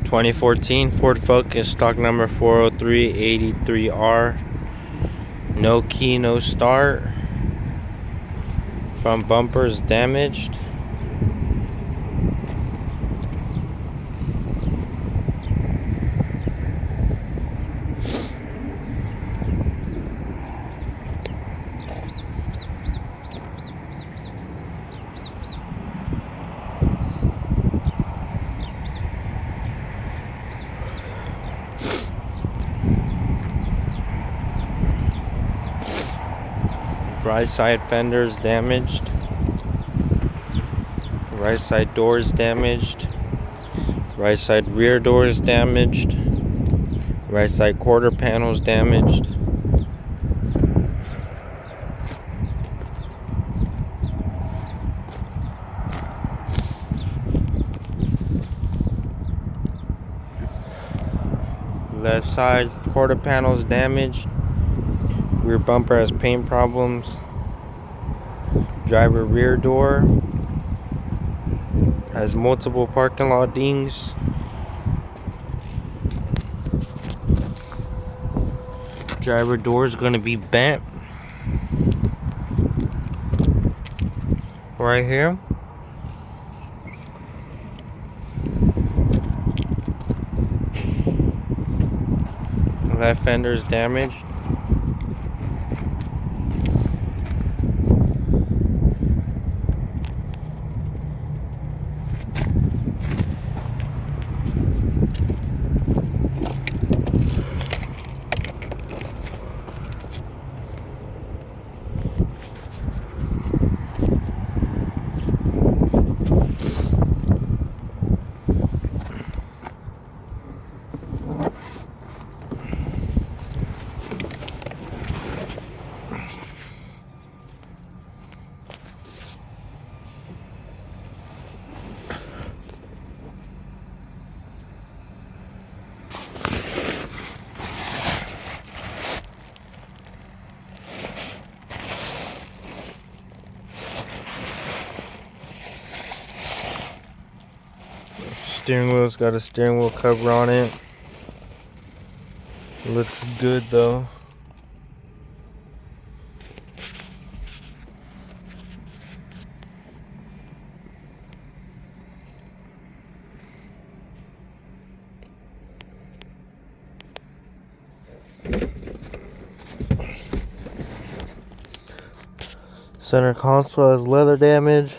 2014 Ford Focus, stock number 40383R. No key, no start. Front bumper is damaged. Right side fender is damaged. Right side door is damaged. Right side rear door is damaged. Right side quarter panel is damaged. Left side quarter panel is damaged. Rear bumper has paint problems. Driver rear door has multiple parking lot dings. Driver door is going to be bent right here. Left fender is damaged. Steering wheel's got a steering wheel cover on it. Looks good though. Center console has leather damage.